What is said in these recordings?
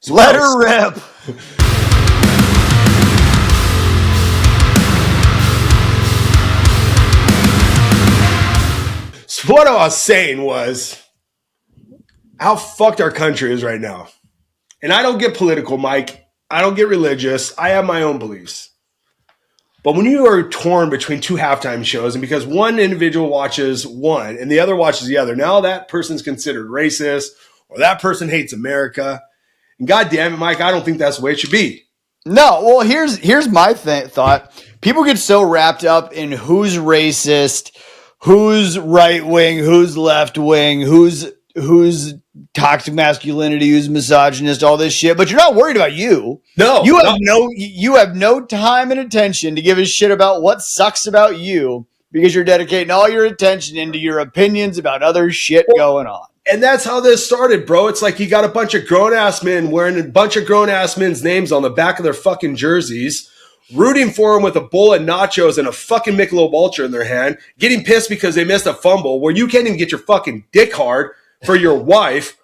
Let her rip. So what I was saying was how fucked our country is right now. And I don't get political, Mike. I don't get religious. I have my own beliefs. But when you are torn between two halftime shows, and because one individual watches one and the other watches the other, now that person's considered racist or that person hates America. And God damn it, Mike, I don't think that's the way it should be. No, well, here's my thought. People get so wrapped up in who's racist, who's right wing, who's left wing, who's toxic masculinity, who's misogynist, all this shit. But you're not worried about you. No, you have no time and attention to give a shit about what sucks about you because you're dedicating all your attention into your opinions about other shit going on. And that's how this started, bro. It's like you got a bunch of grown-ass men wearing a bunch of grown-ass men's names on the back of their fucking jerseys, rooting for them with a bowl of nachos and a fucking Michelob Ultra in their hand, getting pissed because they missed a fumble where you can't even get your fucking dick hard for your wife.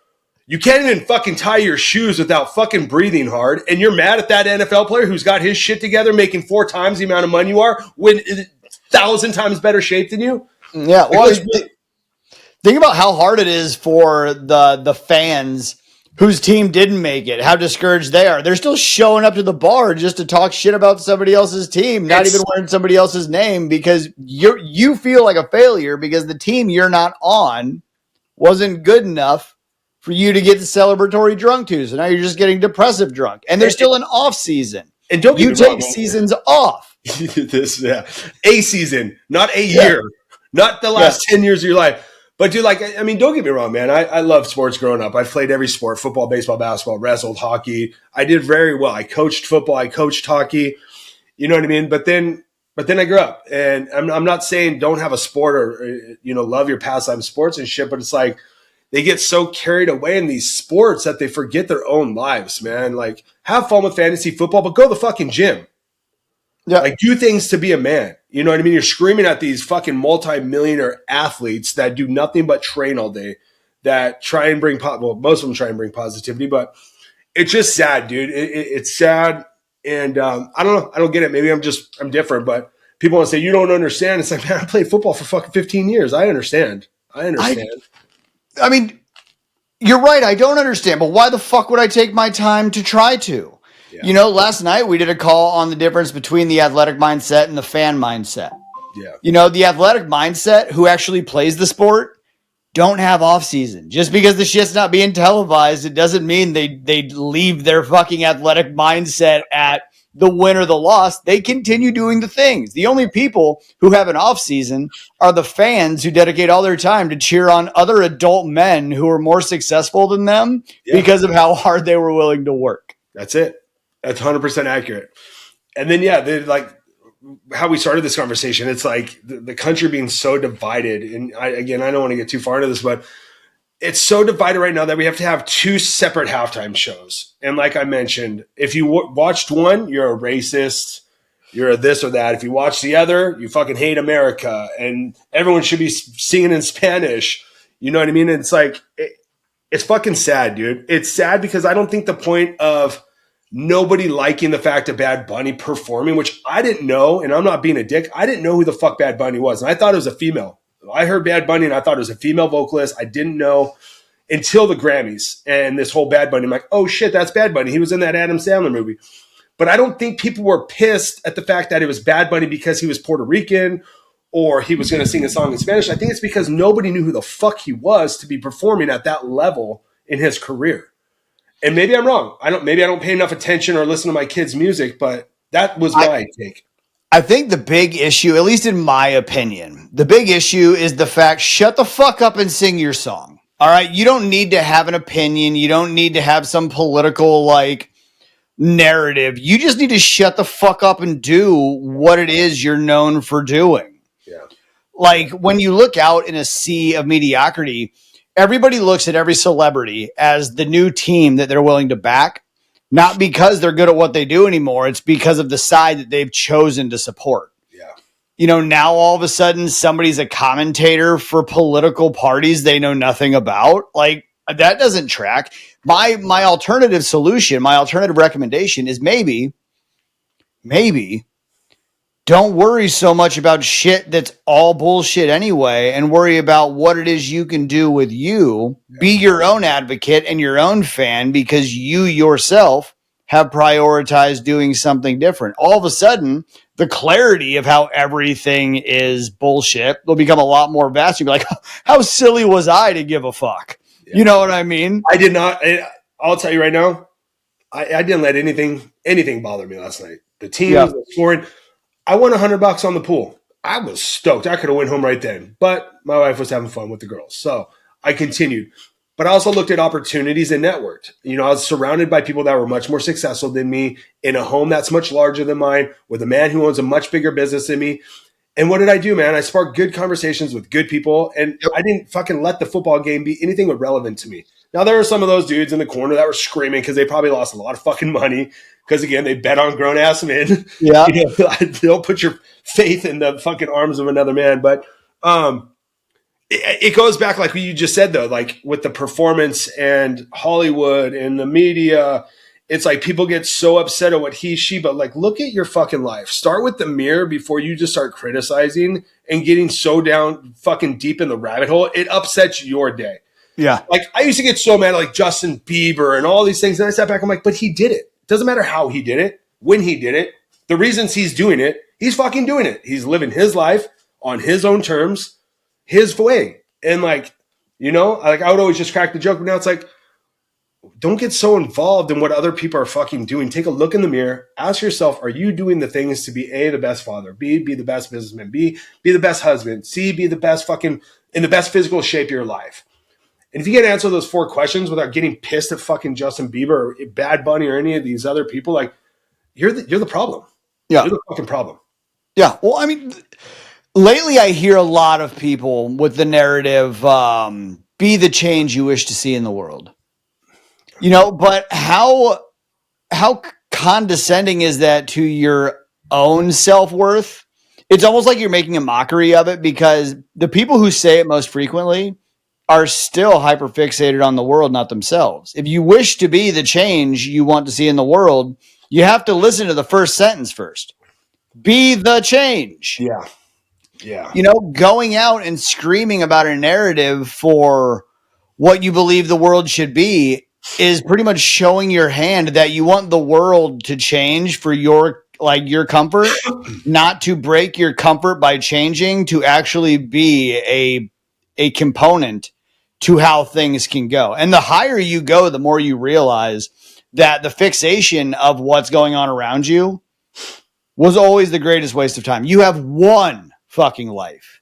You can't even fucking tie your shoes without fucking breathing hard. And you're mad at that NFL player who's got his shit together, making 4 times the amount of money you are, when 1,000 times better shape than you. Yeah, well, think about how hard it is for the fans whose team didn't make it, how discouraged they are. They're still showing up to the bar just to talk shit about somebody else's team, not even wearing somebody else's name, because you feel like a failure because the team you're not on wasn't good enough for you to get the celebratory drunk to. So now you're just getting depressive drunk. And there's still an off season. And don't you take seasons off. A season, not a year, not the last 10 years of your life. But dude, like, I mean, don't get me wrong, man. I love sports growing up. I played every sport: football, baseball, basketball, wrestled, hockey. I did very well. I coached football. I coached hockey. You know what I mean? But then I grew up, and I'm not saying don't have a sport or love your pastime sports and shit. But it's like they get so carried away in these sports that they forget their own lives, man. Like, have fun with fantasy football, but go to the fucking gym. Yeah. Like, do things to be a man. You know what I mean? You're screaming at these fucking multi-millionaire athletes that do nothing but train all day, that try and bring most of them try and bring positivity, but it's just sad, dude. It's sad. And I don't know. I don't get it. Maybe I'm different, but people want to say, you don't understand. It's like, man, I played football for fucking 15 years. I understand. I mean, you're right. I don't understand, but why the fuck would I take my time to try to? Yeah. Last night we did a call on the difference between the athletic mindset and the fan mindset. Yeah. The athletic mindset who actually plays the sport don't have off season. Just because the shit's not being televised, it doesn't mean they leave their fucking athletic mindset at the win or the loss. They continue doing the things. The only people who have an off season are the fans who dedicate all their time to cheer on other adult men who are more successful than them because of how hard they were willing to work. That's it. That's 100% accurate. And then, like how we started this conversation, it's like the country being so divided. And I don't want to get too far into this, but it's so divided right now that we have to have 2 separate halftime shows. And like I mentioned, if you watched one, you're a racist, you're a this or that. If you watch the other, you fucking hate America and everyone should be singing in Spanish. You know what I mean? And it's like, it's fucking sad, dude. It's sad because I don't think the point of nobody liking the fact of Bad Bunny performing, which I didn't know, and I'm not being a dick, I didn't know who the fuck Bad Bunny was. And I thought it was a female. I heard Bad Bunny and I thought it was a female vocalist. I didn't know until the Grammys and this whole Bad Bunny. I'm like, oh shit, that's Bad Bunny. He was in that Adam Sandler movie. But I don't think people were pissed at the fact that it was Bad Bunny because he was Puerto Rican or he was going to sing a song in Spanish. I think it's because nobody knew who the fuck he was to be performing at that level in his career. And maybe I'm wrong. Maybe I don't pay enough attention or listen to my kids' music, but that was my take. I think the big issue, at least in my opinion, the big issue is the fact, shut the fuck up and sing your song. All right. You don't need to have an opinion. You don't need to have some political narrative. You just need to shut the fuck up and do what it is you're known for doing. Yeah. Like when you look out in a sea of mediocrity, everybody looks at every celebrity as the new team that they're willing to back, not because they're good at what they do anymore. It's because of the side that they've chosen to support. Yeah. Now all of a sudden somebody's a commentator for political parties they know nothing about. Like, that doesn't track. My alternative solution, my alternative recommendation is maybe don't worry so much about shit that's all bullshit anyway, and worry about what it is you can do with you. Be your own advocate and your own fan, because you yourself have prioritized doing something different. All of a sudden, the clarity of how everything is bullshit will become a lot more vast. You'll be like, how silly was I to give a fuck? Yeah. You know what I mean? I did not. I'll tell you right now, I didn't let anything bother me last night. The team, the scoring. I won $100 on the pool. I was stoked. I could have went home right then, but my wife was having fun with the girls, so I continued. But I also looked at opportunities and networked. You know, I was surrounded by people that were much more successful than me, in a home that's much larger than mine, with a man who owns a much bigger business than me. And what did I do, man? I sparked good conversations with good people, and I didn't fucking let the football game be anything irrelevant to me. Now, there are some of those dudes in the corner that were screaming because they probably lost a lot of fucking money because, again, they bet on grown-ass men. Yeah. You know, don't put your faith in the fucking arms of another man. But it goes back, like you just said, though, like with the performance and Hollywood and the media, it's like people get so upset at what she, but like, look at your fucking life. Start with the mirror before you just start criticizing and getting so down fucking deep in the rabbit hole. It upsets your day. Yeah. Like, I used to get so mad at like Justin Bieber and all these things. And I sat back, I'm like, but he did it. Doesn't matter how he did it, when he did it, the reasons he's doing it, he's fucking doing it. He's living his life on his own terms, his way. And like, you know, like I would always just crack the joke, but now it's like, don't get so involved in what other people are fucking doing. Take a look in the mirror. Ask yourself, are you doing the things to be A, the best father, B, be the best businessman, B, be the best husband, C, be the best fucking, in the best physical shape of your life. And if you can't answer those 4 questions without getting pissed at fucking Justin Bieber or Bad Bunny or any of these other people, like, you're the problem. Yeah. You're the fucking problem. Yeah. Well, I mean, lately I hear a lot of people with the narrative, be the change you wish to see in the world. You know, but how condescending is that to your own self-worth? It's almost like you're making a mockery of it, because the people who say it most frequently are still hyper fixated on the world, not themselves. If you wish to be the change you want to see in the world, you have to listen to the first sentence first. Be the change. Yeah. Yeah. You know, going out and screaming about a narrative for what you believe the world should be is pretty much showing your hand that you want the world to change for your comfort, not to break your comfort by changing, to actually be a component to how things can go. And the higher you go, the more you realize that the fixation of what's going on around you was always the greatest waste of time. You have one fucking life.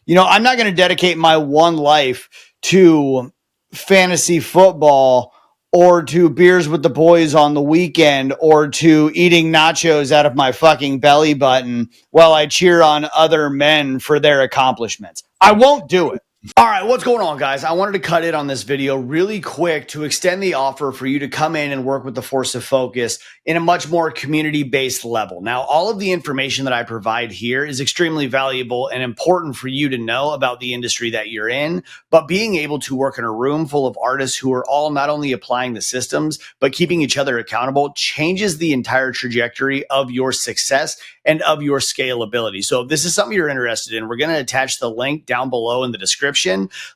You know, I'm not going to dedicate my one life to fantasy football or to beers with the boys on the weekend or to eating nachos out of my fucking belly button while I cheer on other men for their accomplishments. I won't do it. All right, what's going on, guys? I wanted to cut in on this video really quick to extend the offer for you to come in and work with the Force of Focus in a much more community-based level. Now, all of the information that I provide here is extremely valuable and important for you to know about the industry that you're in, but being able to work in a room full of artists who are all not only applying the systems, but keeping each other accountable changes the entire trajectory of your success and of your scalability. So if this is something you're interested in, we're going to attach the link down below in the description.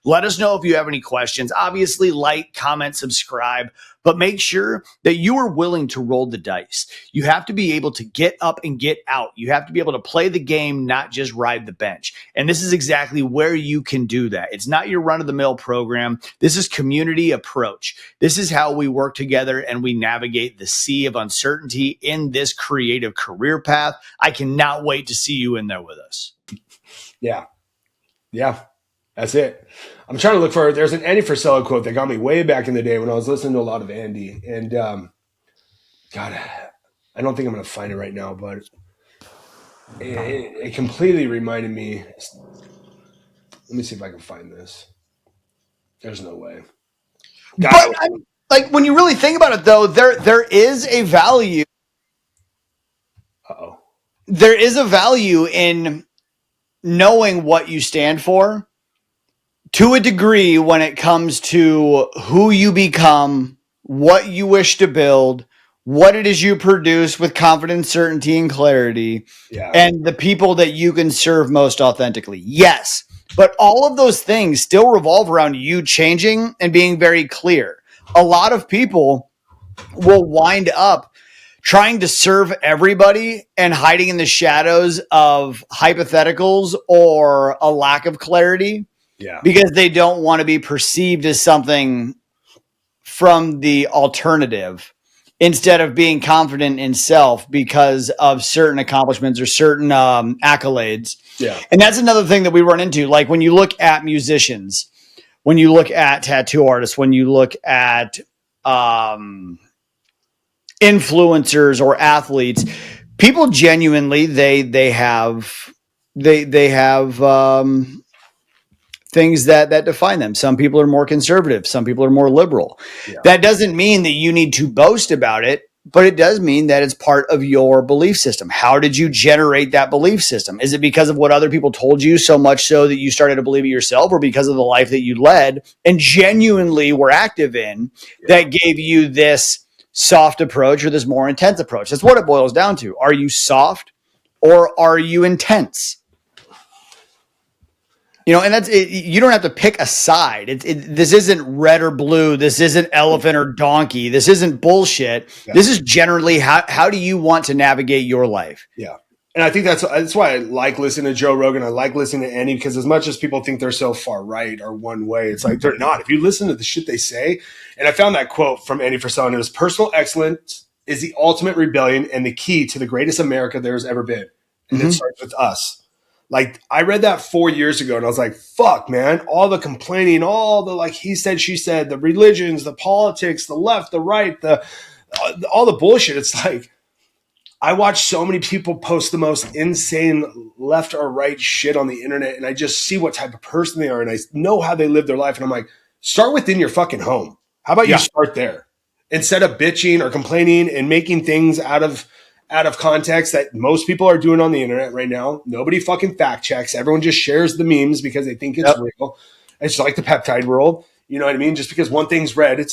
Let us know if you have any questions. Obviously, like, comment, subscribe, but make sure that you are willing to roll the dice. You have to be able to get up and get out. You have to be able to play the game, not just ride the bench. And this is exactly where you can do that. It's not your run-of-the-mill program. This is community approach. This is how we work together and we navigate the sea of uncertainty in this creative career path. I cannot wait to see you in there with us. Yeah. Yeah. That's it. I'm trying to look for, there's an Andy Frisella quote that got me way back in the day when I was listening to a lot of Andy. And God, I don't think I'm going to find it right now, but it completely reminded me. Let me see if I can find this. There's no way. But like, when you really think about it, though, there is a value. Uh-oh. There is a value in knowing what you stand for, to a degree when it comes to who you become, what you wish to build, what it is you produce with confidence, certainty, and clarity, and the people that you can serve most authentically. Yes. But all of those things still revolve around you changing and being very clear. A lot of people will wind up trying to serve everybody and hiding in the shadows of hypotheticals or a lack of clarity because they don't want to be perceived as something from the alternative instead of being confident in self because of certain accomplishments or certain accolades. Yeah. And that's another thing that we run into. Like when you look at musicians, when you look at tattoo artists, when you look at influencers or athletes, people genuinely they have things that define them. Some people are more conservative, some people are more liberal. That doesn't mean that you need to boast about it, but it does mean that it's part of your belief system. How did you generate that belief system? Is it because of what other people told you so much so that you started to believe it yourself, or because of the life that you led and genuinely were active in that gave you this soft approach or this more intense approach? That's what it boils down to. Are you soft or are you intense? You know, and that's it, you don't have to pick a side. This isn't red or blue. This isn't elephant or donkey. This isn't bullshit. Yeah. This is generally how do you want to navigate your life? Yeah. And I think that's why I like listening to Joe Rogan. I like listening to Andy, because as much as people think they're so far right or one way, it's like they're not. If you listen to the shit they say, and I found that quote from Andy Frisell, and it was, personal excellence is the ultimate rebellion and the key to the greatest America there's ever been. And it starts with us. Like, I read that 4 years ago and I was like, fuck, man, all the complaining, all the, like, he said, she said, the religions, the politics, the left, the right, all the bullshit. It's like, I watch so many people post the most insane left or right shit on the internet, and I just see what type of person they are, and I know how they live their life. And I'm like, start within your fucking home. How about you start there instead of bitching or complaining and making things out of context that most people are doing on the internet right now. Nobody fucking fact checks. Everyone just shares the memes because they think it's real. It's like the peptide world. You know what I mean? Just because one thing's red,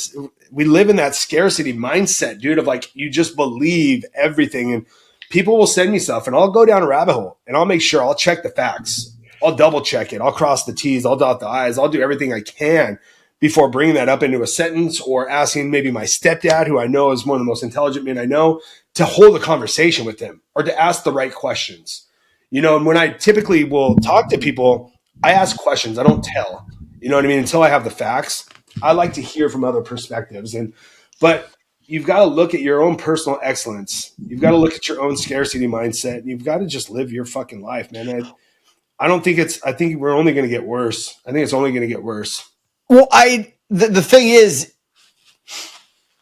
we live in that scarcity mindset, dude, of like, you just believe everything, and people will send me stuff and I'll go down a rabbit hole and I'll make sure I'll check the facts. I'll double check it. I'll cross the T's. I'll dot the I's. I'll do everything I can before bringing that up into a sentence or asking maybe my stepdad, who I know is one of the most intelligent men I know, to hold a conversation with him or to ask the right questions. You know, and when I typically will talk to people, I ask questions. I don't tell. You know what I mean? Until I have the facts. I like to hear from other perspectives. But you've got to look at your own personal excellence. You've got to look at your own scarcity mindset. You've got to just live your fucking life, man. I think we're only going to get worse. I think it's only going to get worse. Well, the thing is,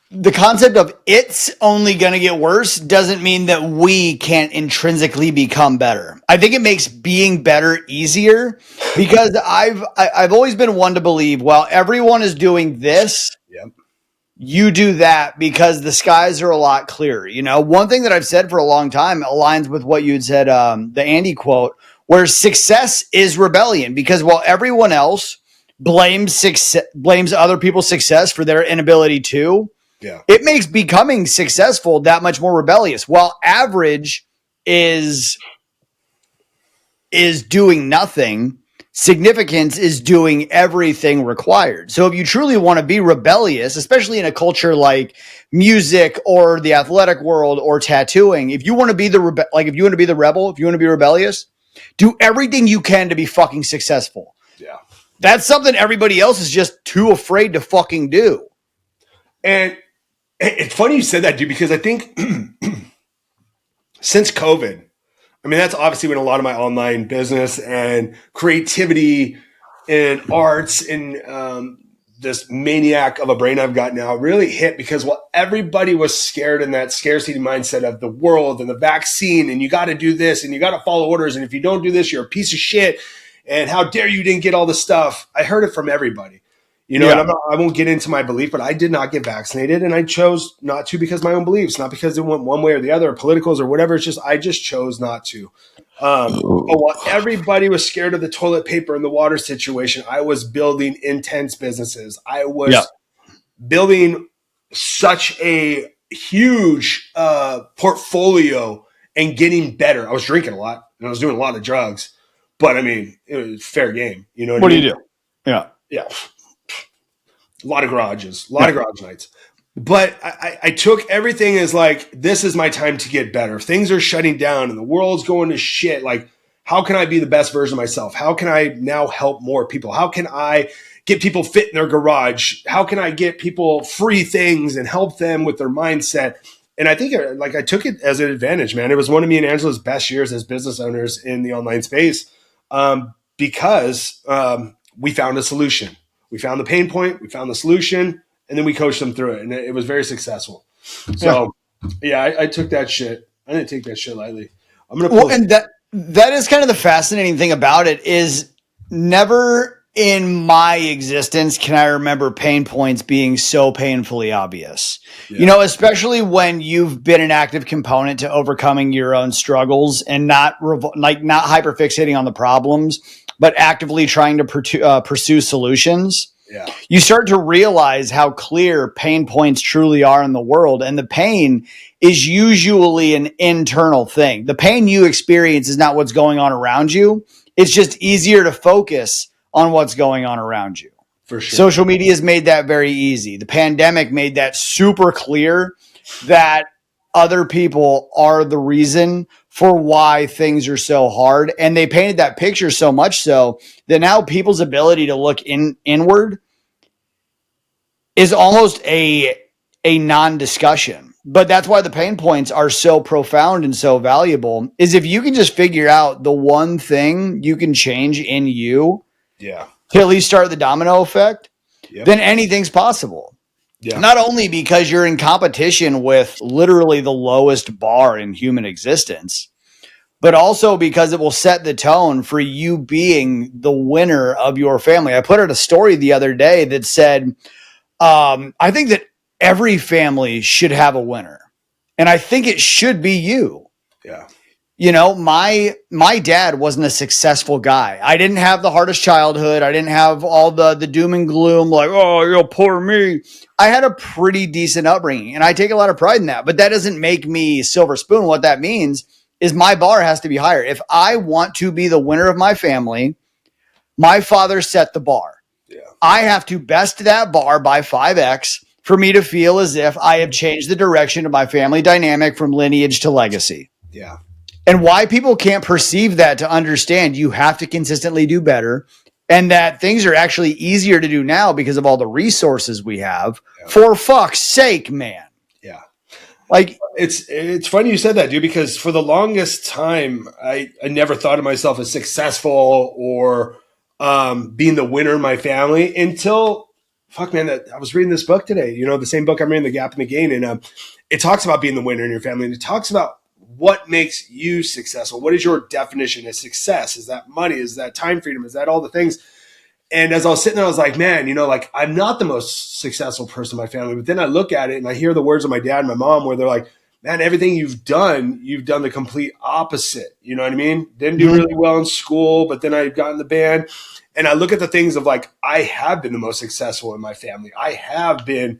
the concept of it's only going to get worse doesn't mean that we can't intrinsically become better. I think it makes being better easier, because I've always been one to believe, while everyone is doing this, you do that because the skies are a lot clearer. You know, one thing that I've said for a long time aligns with what you had said, the Andy quote, where success is rebellion, because while everyone else blames other people's success for their inability to, it makes becoming successful that much more rebellious. While average is doing nothing, significance is doing everything required. So if you truly want to be rebellious, especially in a culture like music or the athletic world or tattooing, if you want to be if you want to be the rebel, if you want to be rebellious, do everything you can to be fucking successful. Yeah. That's something everybody else is just too afraid to fucking do. And it's funny you said that, dude, because I think since COVID, I mean, that's obviously when a lot of my online business and creativity and arts and this maniac of a brain I've got now really hit, because while everybody was scared in that scarcity mindset of the world and the vaccine, and you got to do this and you got to follow orders, and if you don't do this, you're a piece of shit, and how dare you didn't get all this stuff. I heard it from everybody. You know, and I won't get into my belief, but I did not get vaccinated, and I chose not to because of my own beliefs, not because it went one way or the other, or politicals or whatever. It's just, I just chose not to. But while everybody was scared of the toilet paper and the water situation, I was building intense businesses. I Yeah. was building such a huge portfolio and getting better. I was drinking a lot and I was doing a lot of drugs, but I mean, it was fair game. You know what I What do mean? you do? Yeah. Yeah. A lot of garages, a lot Yeah. of garage nights. But I took everything as like, this is my time to get better. Things are shutting down and the world's going to shit. Like, how can I be the best version of myself? How can I now help more people? How can I get people fit in their garage? How can I get people free things and help them with their mindset? And I think like I took it as an advantage, man. It was one of me and Angela's best years as business owners in the online space because we found a solution. We found the pain point, we found the solution, and then we coached them through it, and it was very successful. So, yeah, I took that shit. I didn't take that shit lightly. I'm gonna Well, pull. and that is kind of the fascinating thing about it is never in my existence can I remember pain points being so painfully obvious. Yeah. You know, especially when you've been an active component to overcoming your own struggles and not not hyperfixating on the problems, but actively trying to pursue solutions. Yeah. You start to realize how clear pain points truly are in the world. And the pain is usually an internal thing. The pain you experience is not what's going on around you. It's just easier to focus on what's going on around you. For sure. Social media has made that very easy. The pandemic made that super clear that other people are the reason for why things are so hard. And they painted that picture so much so that now people's ability to look inward is almost a non-discussion. But that's why the pain points are so profound and so valuable is if you can just figure out the one thing you can change in you Yeah. to at least start the domino effect, Yep. then anything's possible. Yeah. Not only because you're in competition with literally the lowest bar in human existence, but also because it will set the tone for you being the winner of your family. I put out a story the other day that said, I think that every family should have a winner. And I think it should be you. Yeah. You know, my dad wasn't a successful guy. I didn't have the hardest childhood. I didn't have all the doom and gloom, like, oh, you know, poor me. I had a pretty decent upbringing, and I take a lot of pride in that. But that doesn't make me silver spoon. What that means is my bar has to be higher. If I want to be the winner of my family, my father set the bar. Yeah. I have to best that bar by 5x for me to feel as if I have changed the direction of my family dynamic from lineage to legacy. Yeah. And why people can't perceive that to understand you have to consistently do better and that things are actually easier to do now because of all the resources we have. Yeah. For fuck's sake, man. Yeah. Like, it's funny you said that, dude, because for the longest time, I never thought of myself as successful or being the winner in my family until, fuck, man, I was reading this book today, you know, the same book I'm reading, The Gap and the Gain. And it talks about being the winner in your family. And it talks about what makes you successful. What is your definition of success? Is that money? Is that time freedom? Is that all the things? And as I was sitting there, I was like, man, you know, like I'm not the most successful person in my family. But then I look at it and I hear the words of my dad and my mom where they're like, man, everything you've done the complete opposite. You know what I mean? Didn't do really well in school, but then I got in the band. And I look at the things of like, I have been the most successful in my family. I have been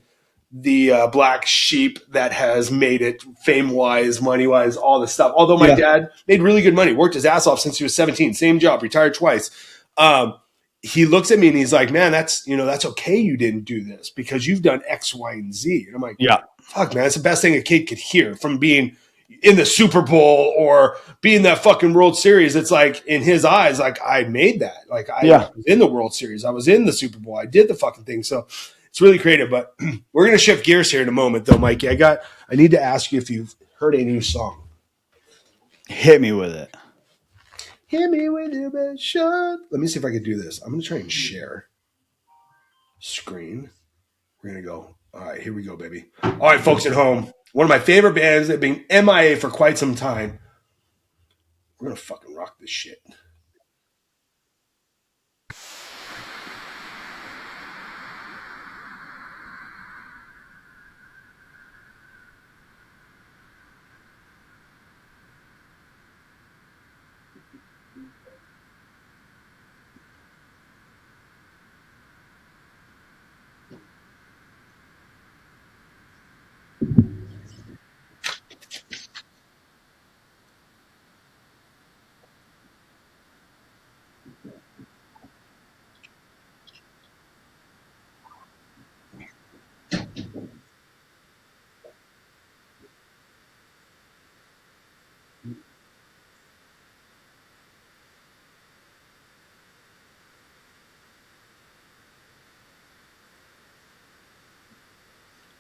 the black sheep that has made it fame wise, money wise, all this stuff. Although my dad made really good money, worked his ass off since he was 17, same job, retired twice. He looks at me and he's like, man, that's okay. You didn't do this because you've done X, Y, and Z. And I'm like, yeah, fuck, man, that's the best thing a kid could hear from being in the Super Bowl or being that fucking World Series. It's like in his eyes, like I made that. Like I was in the World Series. I was in the Super Bowl. I did the fucking thing. So it's really creative, but we're going to shift gears here in a moment though, Mikey. I need to ask you if you've heard a new song. hit me with it. Hit me with your best shot. Let me see if I can do this. I'm going to try and share screen. We're going to go. All right, here we go, baby. All right, folks at home. One of my favorite bands that have been MIA for quite some time. We're going to fucking rock this shit.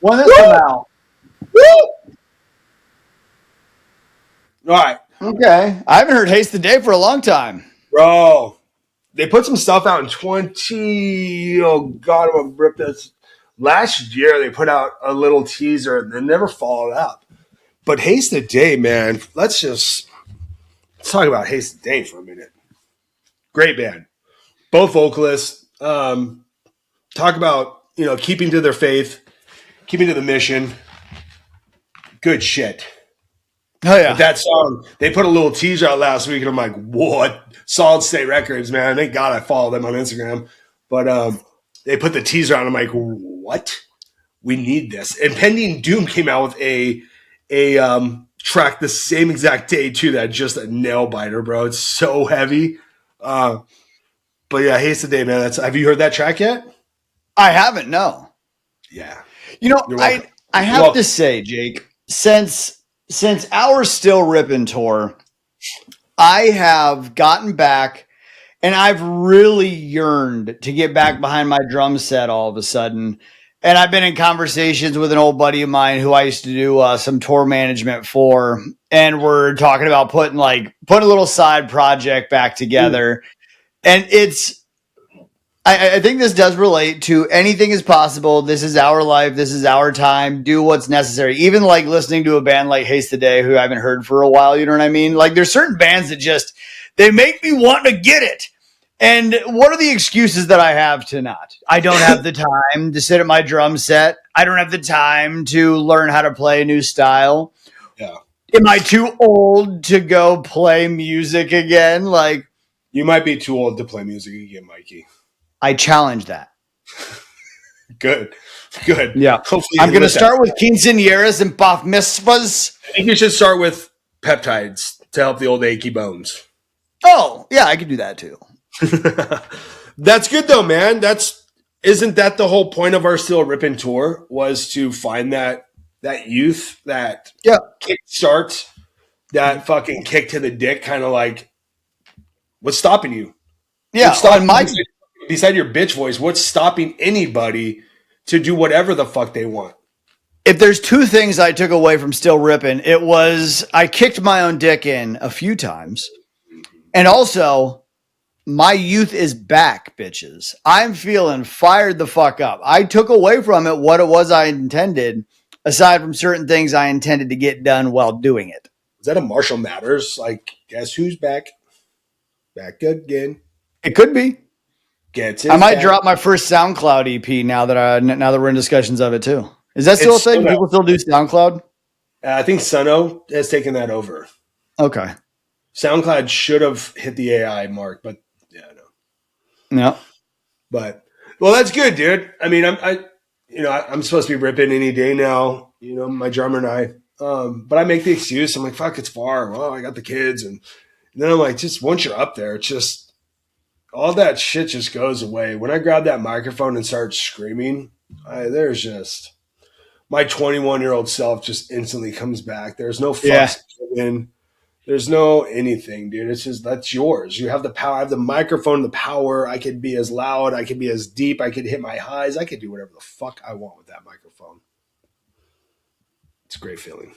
When this come out? Woo! All right, Okay. I haven't heard Haste the Day for a long time. bro. They put some stuff out in 20. Oh God, I'm gonna rip this. Last year they put out a little teaser and they never followed up. But Haste the Day, man. Let's talk about Haste the Day for a minute. Great band, both vocalists. Talk about keeping to their faith, keeping to the mission. Good shit. Oh yeah. But that song, they put a little teaser out last week, and I'm like, what? Solid State Records, man. Thank God I follow them on Instagram. But they put the teaser out, and I'm like, what? We need this. And Pending Doom came out with a track the same exact day, too, that just a nail biter, bro. It's so heavy. But yeah, Haste the Day, man. Have you heard that track yet? I haven't, no. Yeah. I have to say, Jake, since our Still Rippin' tour, I have gotten back and I've really yearned to get back behind my drum set all of a sudden. And I've been in conversations with an old buddy of mine who I used to do some tour management for. And we're talking about putting a little side project back together. And I think this does relate to anything is possible. This is our life. This is our time. Do what's necessary. Even like listening to a band like Haste the Day, who I haven't heard for a while. You know what I mean? Like there's certain bands that they make me want to get it. And what are the excuses that I have to not? I don't have the time to sit at my drum set. I don't have the time to learn how to play a new style. Yeah. Am I too old to go play music again? Like, you might be too old to play music again, Mikey. I challenge that. Good. Yeah. Hopefully I'm going to start with quinceañeras and bar mitzvahs. I think you should start with peptides to help the old achy bones. Oh, yeah, I could do that too. That's good though, man. Isn't that the whole point of our Still Rippin' tour, was to find that youth, that kick start, that fucking kick to the dick, kind of like, what's stopping you? Yeah. Beside your bitch voice, what's stopping anybody to do whatever the fuck they want? If there's two things I took away from Still Rippin', it was I kicked my own dick in a few times. And also, my youth is back, bitches. I'm feeling fired the fuck up. I took away from it what it was I intended, aside from certain things I intended to get done while doing it. Is that a Marshall Mathers? Like, guess who's back? Back again. It could be. I might drop my first SoundCloud EP now that we're in discussions of it too. Is that still a thing? Do people still do SoundCloud? I think Suno has taken that over. Okay. SoundCloud should have hit the AI mark, but yeah, no. Yeah. But well, that's good, dude. I mean, I'm supposed to be ripping any day now. My drummer and I. But I make the excuse. I'm like, fuck, it's far. Well, I got the kids, and then I'm like, just once you're up there, it's just all that shit just goes away. When I grab that microphone and start screaming, there's just my 21-year-old self just instantly comes back. There's no fuss given. There's no anything, dude. It's just, that's yours. You have the power. I have the microphone, the power. I could be as loud. I could be as deep. I could hit my highs. I could do whatever the fuck I want with that microphone. It's a great feeling.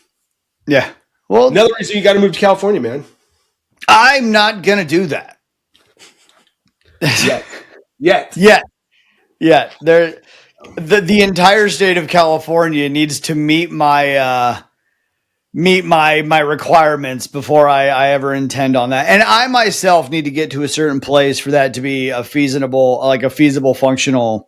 Yeah. Well, another reason you got to move to California, man. I'm not going to do that. Yet. The entire state of California needs to meet my requirements before I ever intend on that. And I myself need to get to a certain place for that to be a feasible, functional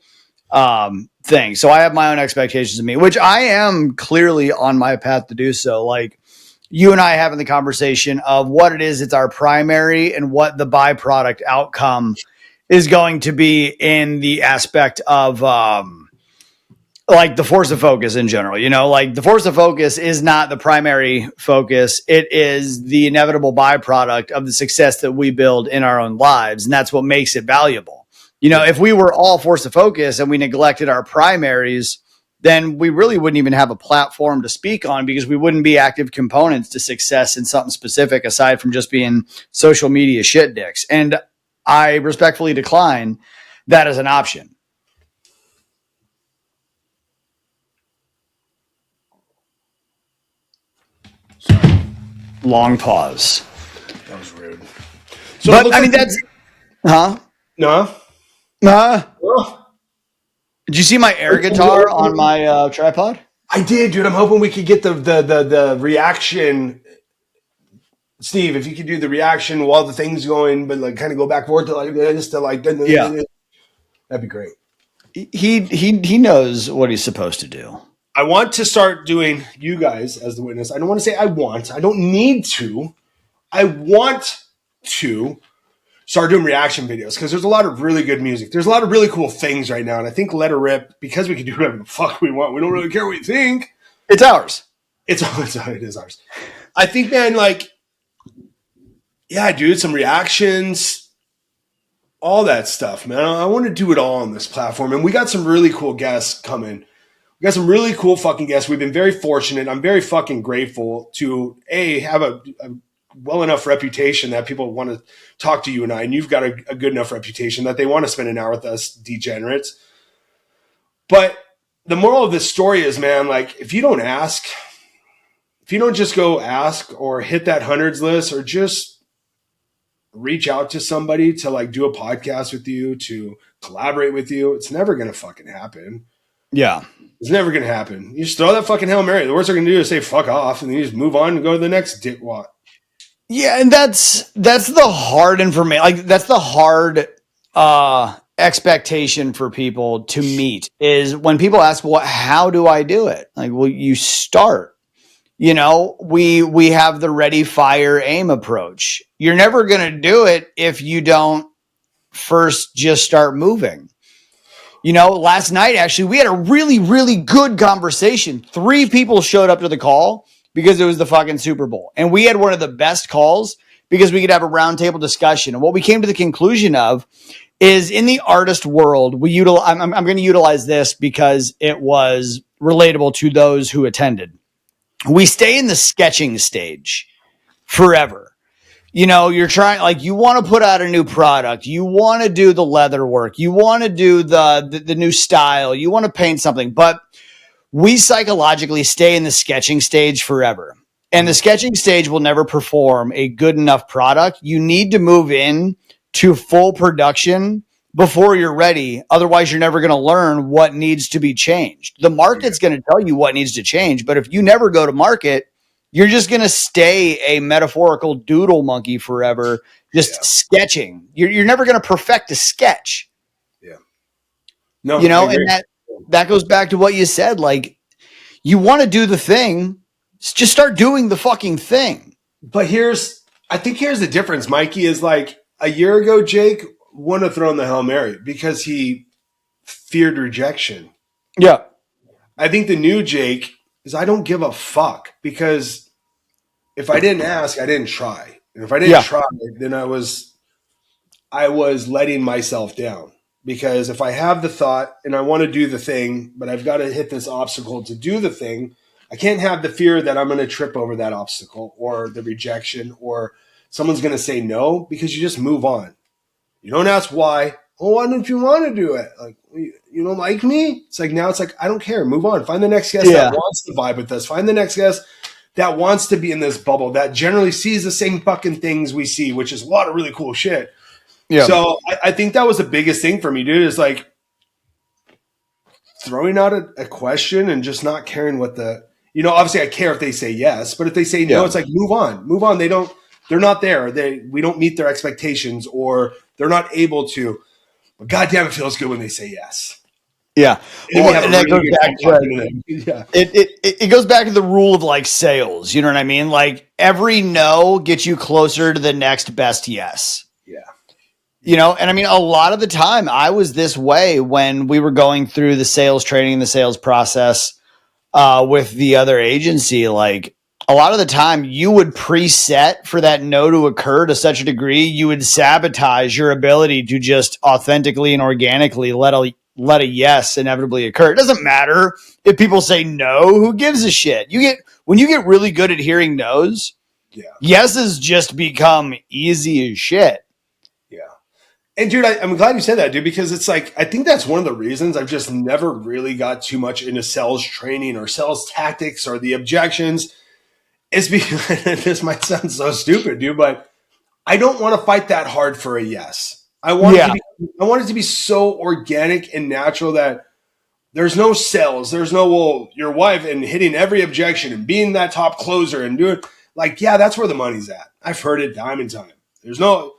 thing. So I have my own expectations of me, which I am clearly on my path to do so. Like you and I having the conversation of what it is, it's our primary, and what the byproduct outcome is going to be in the aspect of the force of focus in general. The force of focus is not the primary focus. It is the inevitable byproduct of the success that we build in our own lives. And that's what makes it valuable. If we were all force of focus and we neglected our primaries, then we really wouldn't even have a platform to speak on, because we wouldn't be active components to success in something specific aside from just being social media shit dicks. And I respectfully decline that as an option. Long pause. That was rude. So But I mean, that's huh? no. Huh? Did you see my air guitar on my tripod? I did, dude. I'm hoping we could get the reaction. Steve, if you could do the reaction while the thing's going, but like kind of go back and forth to like this to like Yeah. that'd be great. He knows what he's supposed to do. I want to start doing you guys as the witness. I don't want to say I want. I don't need to. I want to start doing reaction videos because there's a lot of really good music. There's a lot of really cool things right now. And I think Let Her Rip, because we can do whatever the fuck we want. We don't really care what you think. It's ours. It is ours. I think, man, like, yeah, dude, some reactions, all that stuff, man. I want to do it all on this platform. And we got some really cool guests coming. We got some really cool fucking guests. We've been very fortunate. I'm very fucking grateful to have a well enough reputation that people want to talk to you and I, and you've got a good enough reputation that they want to spend an hour with us degenerates. But the moral of this story is, man, like if you don't ask, if you don't just go ask or hit that hundreds list or just reach out to somebody to like do a podcast with you, to collaborate with you, it's never going to fucking happen. Yeah. It's never going to happen. You just throw that fucking Hail Mary. The worst they're going to do is say fuck off, and then you just move on and go to the next dickwad. Yeah, and that's the hard information. Like that's the hard expectation for people to meet is when people ask, "Well, how do I do it?" Like, well, you start. You know, we have the ready, fire, aim approach. You're never going to do it if you don't first just start moving. You know, last night, actually, we had a really, really good conversation. 3 people showed up to the call because it was the fucking Super Bowl. And we had one of the best calls because we could have a roundtable discussion. And what we came to the conclusion of is in the artist world, I'm going to utilize this because it was relatable to those who attended. We stay in the sketching stage forever. You know, you're trying, like, you want to put out a new product. You want to do the leather work. You want to do the new style. You want to paint something. But we psychologically stay in the sketching stage forever. And the sketching stage will never perform a good enough product. You need to move in to full production before you're ready. Otherwise, you're never going to learn what needs to be changed. The market's going to tell you what needs to change. But if you never go to market, you're just going to stay a metaphorical doodle monkey forever, just sketching. You're never going to perfect a sketch. Yeah. No, you know, and that goes back to what you said. Like, you want to do the thing, just start doing the fucking thing. But I think here's the difference, Mikey, is like a year ago, Jake wouldn't have thrown the Hail Mary because he feared rejection. Yeah. I think the new Jake is I don't give a fuck because if I didn't ask, I didn't try. And if I didn't try, then I was letting myself down. Because if I have the thought and I want to do the thing, but I've got to hit this obstacle to do the thing, I can't have the fear that I'm going to trip over that obstacle or the rejection or someone's going to say no, because you just move on. You don't ask why. Oh, why don't you want to do it? Like, you don't like me? It's like, now it's like, I don't care. Move on. Find the next guest that wants to vibe with us. Find the next guest that wants to be in this bubble, that generally sees the same fucking things we see, which is a lot of really cool shit. Yeah. So I think that was the biggest thing for me, dude, is like throwing out a question and just not caring what obviously I care if they say yes, but if they say no, it's like, move on. They're not there. We don't meet their expectations or they're not able to, but goddamn, it feels good when they say yes. Yeah. And that goes back to it goes back to the rule of like sales. You know what I mean? Like every no gets you closer to the next best yes. Yeah. You know, and I mean, a lot of the time I was this way when we were going through the sales training, the sales process with the other agency. Like a lot of the time you would preset for that no to occur to such a degree, you would sabotage your ability to just authentically and organically let a yes inevitably occur. It doesn't matter if people say no, who gives a shit? When you get really good at hearing no's, yeses just become easy as shit. Yeah. And dude, I'm glad you said that, dude, because it's like, I think that's one of the reasons I've just never really got too much into sales training or sales tactics or the objections, it's because this might sound so stupid, dude, but I don't want to fight that hard for a yes. I want it to be so organic and natural that there's no sales. There's no, well, your wife and hitting every objection and being that top closer and doing like, yeah, that's where the money's at. I've heard it time and time. There's no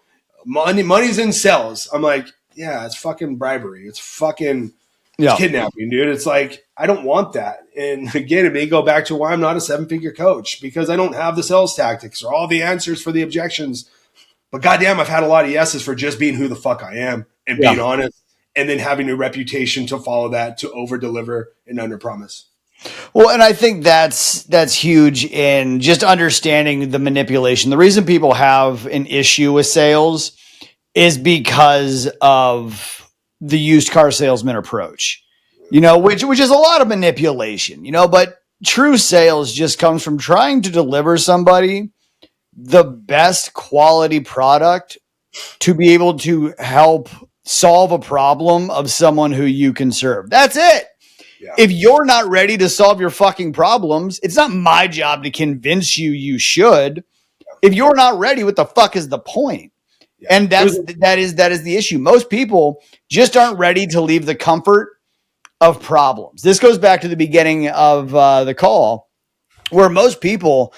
money's in sales. I'm like, yeah, it's fucking bribery. It's fucking kidnapping, dude. It's like, I don't want that. And again, it may go back to why I'm not a 7-figure coach, because I don't have the sales tactics or all the answers for the objections. But goddamn, I've had a lot of yeses for just being who the fuck I am and being honest, and then having a reputation to follow that, to over deliver and under promise. Well, and I think that's huge in just understanding the manipulation. The reason people have an issue with sales is because of the used car salesman approach, which is a lot of manipulation, but true sales just comes from trying to deliver somebody the best quality product to be able to help solve a problem of someone who you can serve. That's it. Yeah. If you're not ready to solve your fucking problems, it's not my job to convince you should. If you're not ready, what the fuck is the point? Yeah. And that is the issue. Most people just aren't ready to leave the comfort of problems. This goes back to the beginning of the call, where most people,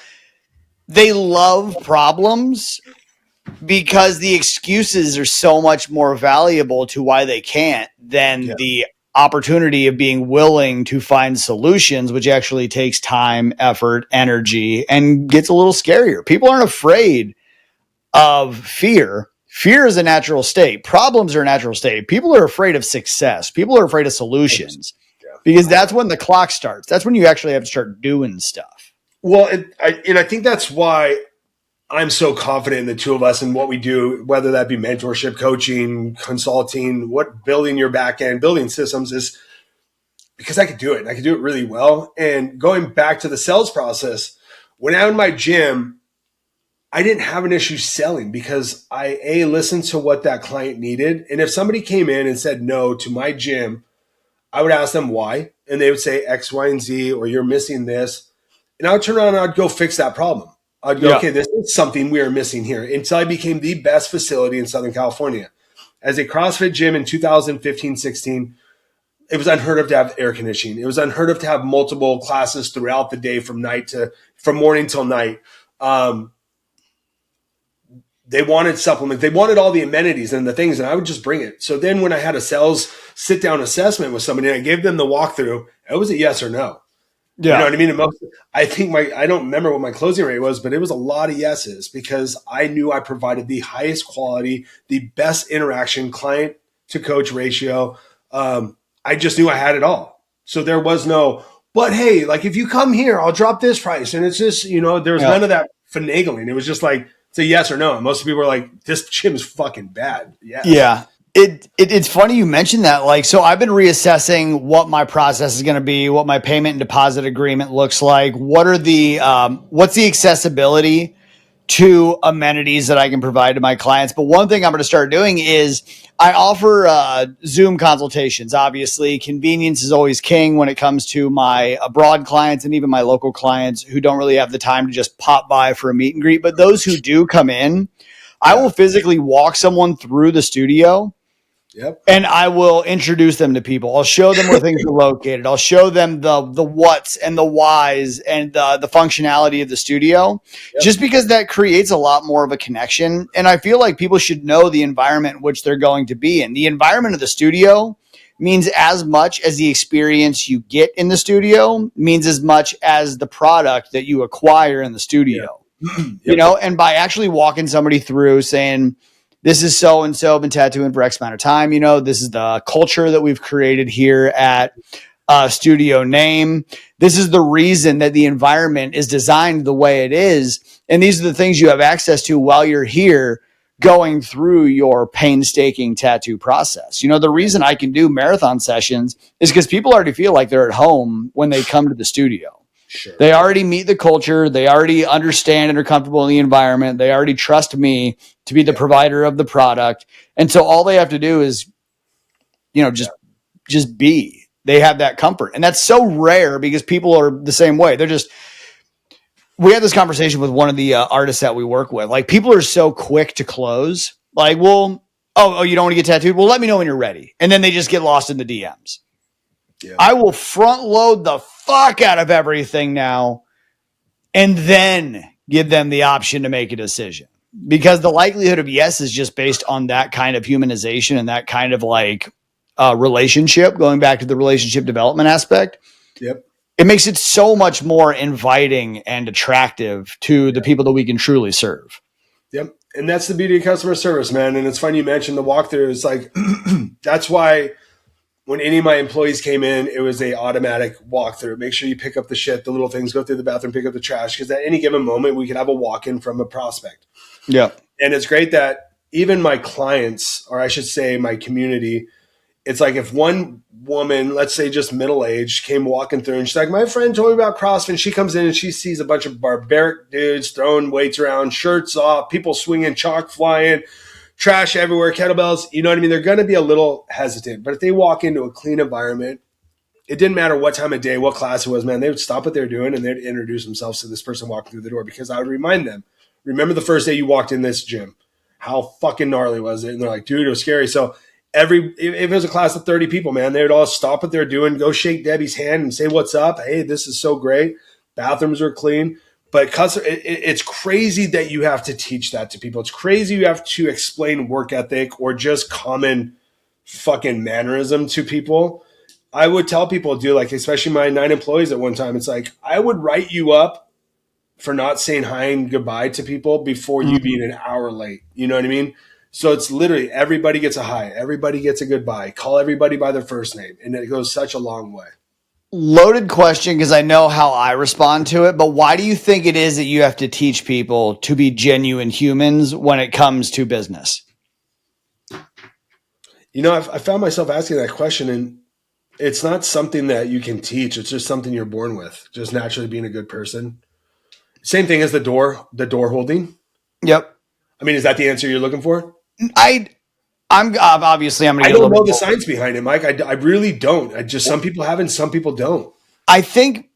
they love problems because the excuses are so much more valuable to why they can't than the opportunity of being willing to find solutions, which actually takes time, effort, energy, and gets a little scarier. People aren't afraid of fear. Fear is a natural state. Problems are a natural state. People are afraid of success. People are afraid of solutions because that's when the clock starts. That's when you actually have to start doing stuff. Well, I think that's why I'm so confident in the two of us and what we do, whether that be mentorship, coaching, consulting, building your back end, building systems, is because I could do it. And I could do it really well. And going back to the sales process, when I'm in my gym, I didn't have an issue selling because I listened to what that client needed. And if somebody came in and said no to my gym, I would ask them why. And they would say X, Y, and Z, or you're missing this. And I would turn around and I'd go fix that problem. I'd go, okay, this is something we are missing here, until I became the best facility in Southern California. As a CrossFit gym in 2015-16, it was unheard of to have air conditioning. It was unheard of to have multiple classes throughout the day from morning till night. They wanted supplements. They wanted all the amenities and the things, and I would just bring it. So then when I had a sales sit-down assessment with somebody and I gave them the walkthrough, it was a yes or no. Yeah. You know what I mean? I think I don't remember what my closing rate was, but it was a lot of yeses because I knew I provided the highest quality, the best interaction, client to coach ratio. I just knew I had it all. So there was no, but hey, like if you come here, I'll drop this price. And it's just, there was none of that finagling. It was just like, it's a yes or no. And most people were like, this gym is fucking bad. Yeah. Yeah. It's funny you mentioned that. Like, so I've been reassessing what my process is going to be, what my payment and deposit agreement looks like. What are what's the accessibility to amenities that I can provide to my clients? But one thing I'm going to start doing is I offer Zoom consultations. Obviously, convenience is always king when it comes to my abroad clients and even my local clients who don't really have the time to just pop by for a meet and greet. But those who do come in, I will physically walk someone through the studio. Yep. And I will introduce them to people. I'll show them where things are located. I'll show them the whats and the whys and the functionality of the studio, just because that creates a lot more of a connection. And I feel like people should know the environment in which they're going to be in. The environment of the studio means as much as the experience you get in the studio means as much as the product that you acquire in the studio. And by actually walking somebody through saying, this is so-and-so, been tattooing for X amount of time. This is the culture that we've created here at Studio Name. This is the reason that the environment is designed the way it is. And these are the things you have access to while you're here going through your painstaking tattoo process. The reason I can do marathon sessions is because people already feel like they're at home when they come to the studio. Sure. They already meet the culture. They already understand and are comfortable in the environment. They already trust me to be the provider of the product. And so all they have to do is, just be. They have that comfort. And that's so rare because people are the same way. They're just, we had this conversation with one of the artists that we work with. Like, people are so quick to close. Like, well, oh, you don't want to get tattooed? Well, let me know when you're ready. And then they just get lost in the DMs. Yeah. I will front load the fuck out of everything now and then give them the option to make a decision. Because the likelihood of yes is just based on that kind of humanization and that kind of like relationship, going back to the relationship development aspect. Yep. It makes it so much more inviting and attractive to the people that we can truly serve. Yep. And that's the beauty of customer service, man. And it's funny you mentioned the walkthrough. It's like, that's why when any of my employees came in, it was a automatic walkthrough. Make sure you pick up the shit, the little things, go through the bathroom, pick up the trash. Because at any given moment, we could have a walk-in from a prospect. Yeah. And it's great that even my clients, or I should say my community, it's like if one woman, let's say just middle-aged, came walking through and she's like, my friend told me about CrossFit. And she comes in and she sees a bunch of barbaric dudes throwing weights around, shirts off, people swinging, chalk flying, trash everywhere, kettlebells. You know what I mean? They're going to be a little hesitant. But if they walk into a clean environment, it didn't matter what time of day, what class it was, man, they would stop what they're doing and they'd introduce themselves to this person walking through the door, because I would remind them, remember the first day you walked in this gym? How fucking gnarly was it? And they're like, dude, it was scary. So if it was a class of 30 people, man, they would all stop what they're doing, go shake Debbie's hand and say, what's up? Hey, this is so great. Bathrooms are clean. But it's crazy that you have to teach that to people. It's crazy you have to explain work ethic or just common fucking mannerism to people. I would tell people, dude, like, especially my 9 employees at one time, it's like, I would write you up for not saying hi and goodbye to people before you being an hour late. You know what I mean? So it's literally everybody gets a hi, everybody gets a goodbye, call everybody by their first name. And it goes such a long way. Loaded question, because I know how I respond to it, but why do you think it is that you have to teach people to be genuine humans when it comes to business? You know, I found myself asking that question, and it's not something that you can teach. It's just something you're born with, just naturally being a good person. Same thing as the door holding. Yep. I mean, is that the answer you're looking for? I'm obviously I'm going to get a I don't little know bit the science behind it, Mike. I really don't. I just, some people have and some people don't. I think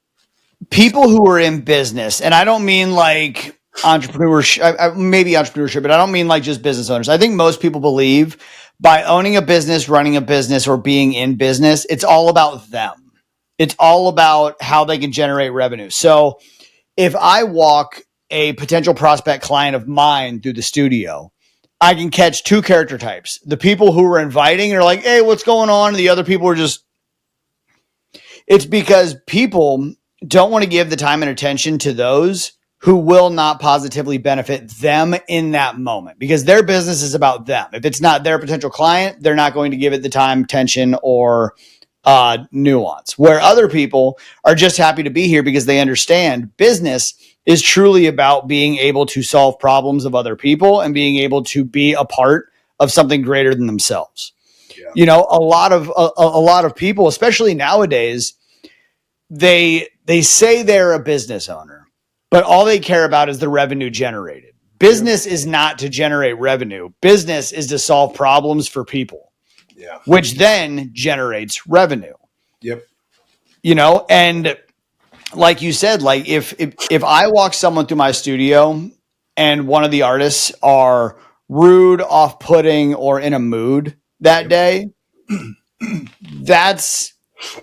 people who are in business, and I don't mean like entrepreneurship, maybe entrepreneurship, but I don't mean like just business owners. I think most people believe by owning a business, running a business, or being in business, it's all about them. It's all about how they can generate revenue. So if I walk a potential prospect client of mine through the studio, I can catch 2 character types. The people who are inviting are like, hey, what's going on? And the other people are just, it's because people don't want to give the time and attention to those who will not positively benefit them in that moment, because their business is about them. If it's not their potential client, they're not going to give it the time, attention, or nuance, where other people are just happy to be here because they understand business is truly about being able to solve problems of other people and being able to be a part of something greater than themselves. Yeah. You know, a lot of people, especially nowadays, they say they're a business owner, but all they care about is the revenue generated. Business is not to generate revenue. Business is to solve problems for people. Yeah. Which then generates revenue. Yep. You know, and like you said, like if I walk someone through my studio and one of the artists are rude, off-putting, or in a mood that day, that's,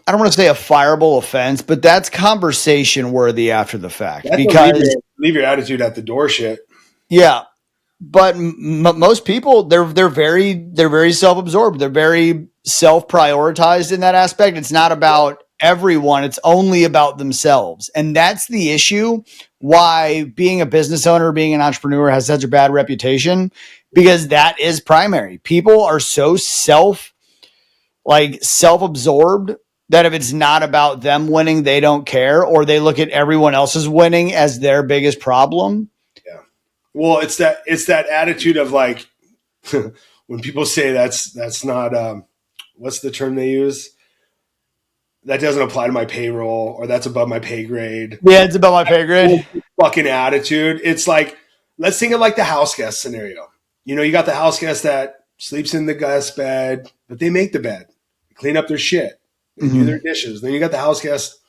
I don't want to say a fireable offense, but that's conversation worthy after the fact. That's because leave your attitude at the door shit. Yeah. But most people, they're very self-absorbed. They're very self-prioritized in that aspect. It's not about everyone. It's only about themselves. And that's the issue why being a business owner, being an entrepreneur has such a bad reputation, because that is primary. People are so self-absorbed that if it's not about them winning, they don't care, or they look at everyone else's winning as their biggest problem. Well, it's that attitude of like, when people say that's not, what's the term they use? That doesn't apply to my payroll, or that's above my pay grade. Yeah, it's above my pay grade. Fucking attitude. It's like, let's think of like the house guest scenario. You know, you got the house guest that sleeps in the guest bed, but they make the bed, they clean up their shit, they do their dishes. Then you got the house guest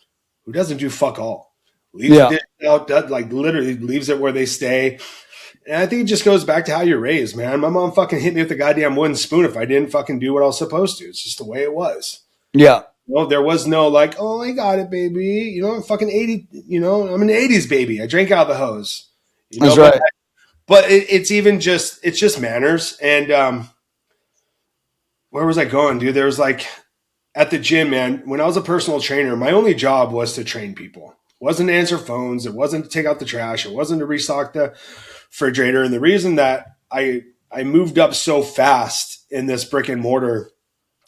who doesn't do fuck all, leaves the dish out, like literally leaves it where they stay. And I think it just goes back to how you're raised, man. My mom fucking hit me with a goddamn wooden spoon if I didn't fucking do what I was supposed to. It's just the way it was. Yeah. No, there was no like, oh, I got it, baby. You know, I'm fucking 80, you know, I'm an 80s baby. I drank out of the hose. You know, that's right. But it's just manners. And where was I going, dude? There was like at the gym, man, when I was a personal trainer, my only job was to train people. It wasn't to answer phones. It wasn't to take out the trash. It wasn't to restock the refrigerator. And the reason that I moved up so fast in this brick and mortar,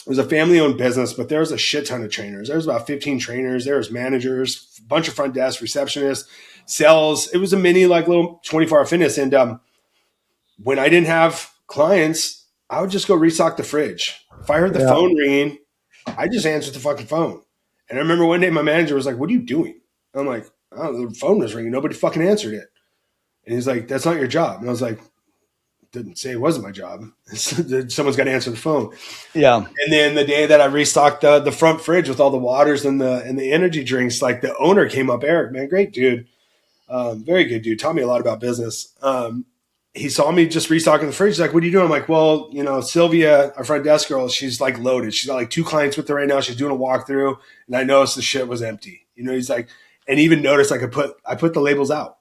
it was a family-owned business, but there was a shit ton of trainers. There was about 15 trainers. There was managers, a bunch of front desk, receptionists, sales. It was a mini, like, little 24-hour fitness. And when I didn't have clients, I would just go restock the fridge. If I heard the phone ringing, I just answered the fucking phone. And I remember one day my manager was like, what are you doing? I'm like, oh, the phone was ringing. Nobody fucking answered it. And he's like, that's not your job. And I was like, didn't say it wasn't my job. Someone's got to answer the phone. Yeah. And then the day that I restocked the front fridge with all the waters and the energy drinks, like the owner came up, Eric, man, great dude. Very good dude. Taught me a lot about business. He saw me just restocking the fridge. He's like, what are you doing? I'm like, well, you know, Sylvia, our front desk girl, she's like loaded. She's got like 2 clients with her right now. She's doing a walkthrough. And I noticed the shit was empty. You know, he's like, and even noticed I put the labels out.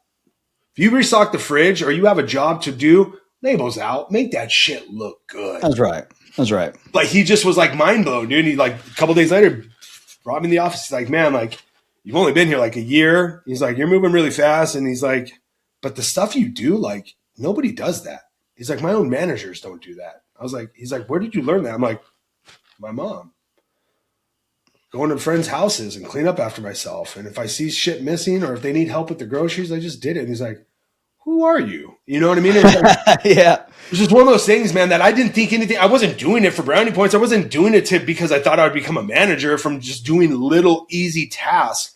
If you restock the fridge or you have a job to do, labels out, make that shit look good. That's right. That's right. But he just was like mind blown, dude. He like a couple days later brought me in the office. He's like, man, like you've only been here like a year. He's like, you're moving really fast. And he's like, but the stuff you do, like nobody does that. He's like, my own managers don't do that. I was like, he's like, where did you learn that? I'm like, my mom. Going to friends' houses and clean up after myself. And if I see shit missing or if they need help with the groceries, I just did it. And he's like, who are you? You know what I mean? It was like, yeah. It was just one of those things, man, that I didn't think anything. I wasn't doing it for brownie points. I wasn't doing it because I thought I would become a manager from just doing little easy tasks.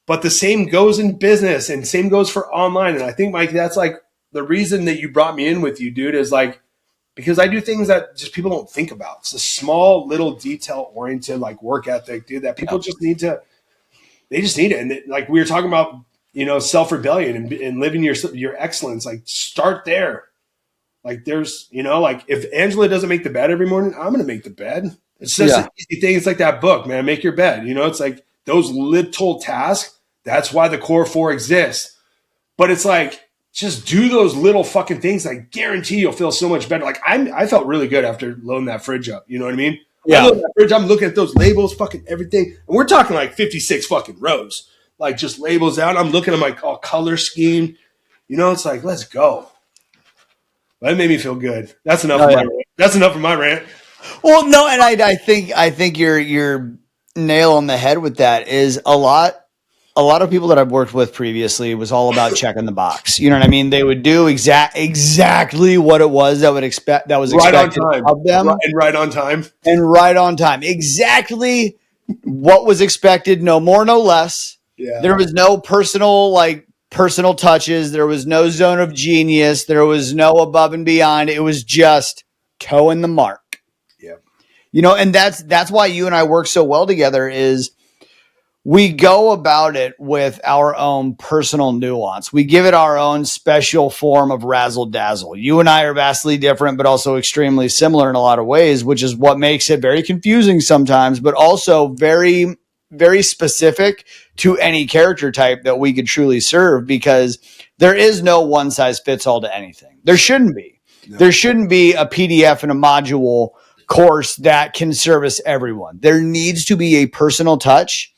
But the same goes in business and same goes for online. And I think, Mike, that's like the reason that you brought me in with you, dude, is like, because I do things that just people don't think about. It's a small, little detail-oriented like work ethic, dude, that people just need to, they just need it. And like we were talking about, you know, self-rebellion and living your excellence, like start there. Like there's, you know, like if Angela doesn't make the bed every morning, I'm going to make the bed. It's just an easy thing. It's like that book, man, make your bed. You know, it's like those little tasks. That's why the core 4 exists. But it's like, just do those little fucking things. I guarantee you'll feel so much better. Like I felt really good after loading that fridge up. You know what I mean? Yeah. I load that fridge, I'm looking at those labels, fucking everything. And we're talking like 56 fucking rows. Like just labels out. I'm looking at my all color scheme. You know, it's like, let's go. But it made me feel good. That's enough of my rant. That's enough of my rant. Well, no, and I think you're nail on the head with that. Is a lot of people that I've worked with previously was all about checking the box. You know what I mean? They would do exactly what it was that was expected of them, and right on time, exactly what was expected, no more, no less. Yeah. There was no personal touches. There was no zone of genius. There was no above and beyond. It was just toeing the mark. Yeah. You know, and that's why you and I work so well together is we go about it with our own personal nuance. We give it our own special form of razzle dazzle. You and I are vastly different, but also extremely similar in a lot of ways, which is what makes it very confusing sometimes, but also very, very specific to any character type that we could truly serve, because there is no one size fits all to anything. There shouldn't be. No. There shouldn't be a PDF and a module course that can service everyone. There needs to be a personal touch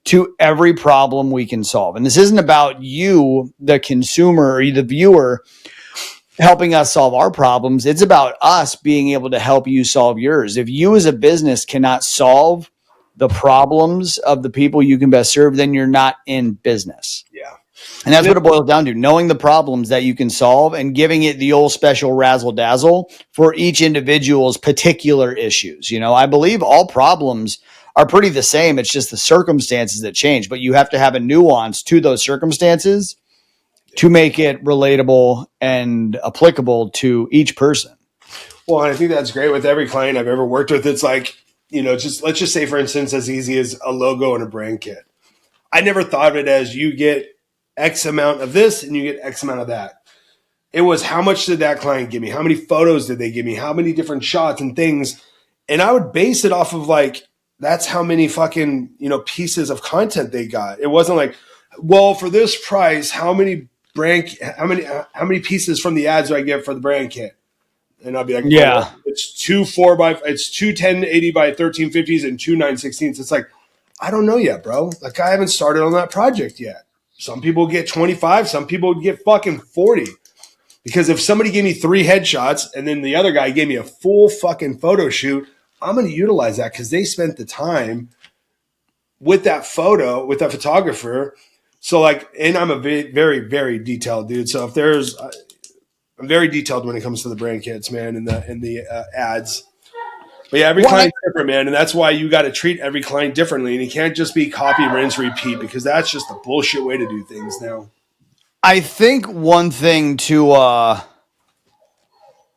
to every problem we can solve. And this isn't about you, the consumer or the viewer, helping us solve our problems. It's about us being able to help you solve yours. If you as a business cannot solve the problems of the people you can best serve, then you're not in business. Yeah. And that's what it boils down to, knowing the problems that you can solve and giving it the old special razzle dazzle for each individual's particular issues. You know, I believe all problems are pretty the same. It's just the circumstances that change, but you have to have a nuance to those circumstances to make it relatable and applicable to each person. Well, I think that's great with every client I've ever worked with. It's like, you know, just let's just say, for instance, as easy as a logo and a brand kit. I never thought of it as you get X amount of this and you get X amount of that. It was how much did that client give me? How many photos did they give me? How many different shots and things? And I would base it off of like, that's how many fucking, pieces of content they got. It wasn't like, well, for this price, how many pieces from the ads do I get for the brand kit? And I'll be like, yeah, it's two 1080 by 1350s and two 916s. It's like, I don't know yet, bro. Like I haven't started on that project yet. Some people get 25, some people get fucking 40. Because if somebody gave me 3 headshots and then the other guy gave me a full fucking photo shoot, I'm going to utilize that because they spent the time with that photographer. So like, and I'm a very, very, very detailed dude. So if I'm very detailed when it comes to the brand kits, man, and the ads. But yeah, every client's different, man, and that's why you got to treat every client differently, and you can't just be copy, rinse, repeat because that's just the bullshit way to do things now. I think one thing to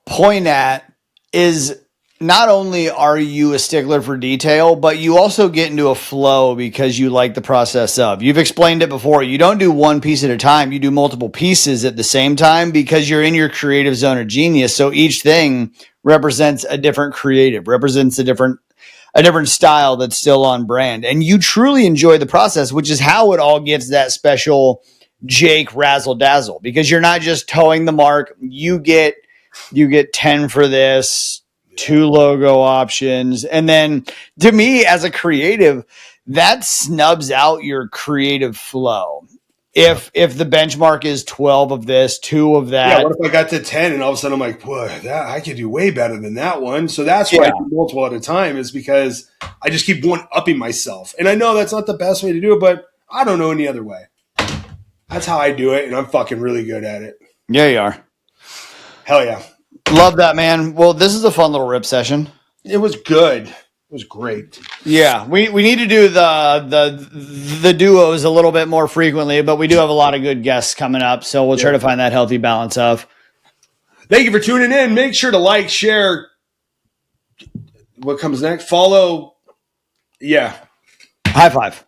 point at is not only are you a stickler for detail, but you also get into a flow because you like the process of. You've explained it before. You don't do one piece at a time. You do multiple pieces at the same time because you're in your creative zone of genius. So each thing represents a different creative, represents a different style that's still on brand. And you truly enjoy the process, which is how it all gets that special Jake razzle dazzle, because you're not just towing the mark. You get 10 for this, 2 logo options. And then to me as a creative, that snubs out your creative flow. If the benchmark is 12 of this, 2 of that. Yeah, what if I got to 10 and all of a sudden I'm like, boy, that I could do way better than that one. So that's why I do multiple at a time, is because I just keep one-upping myself. And I know that's not the best way to do it, but I don't know any other way. That's how I do it, and I'm fucking really good at it. Yeah, you are. Hell yeah. Love that, man. Well, this is a fun little rip session. It was good. It was great. Yeah, we need to do the duos a little bit more frequently, but we do have a lot of good guests coming up, so we'll try to find that healthy balance of. Thank you for tuning in. Make sure to like, share. What comes next? Follow. Yeah. High five.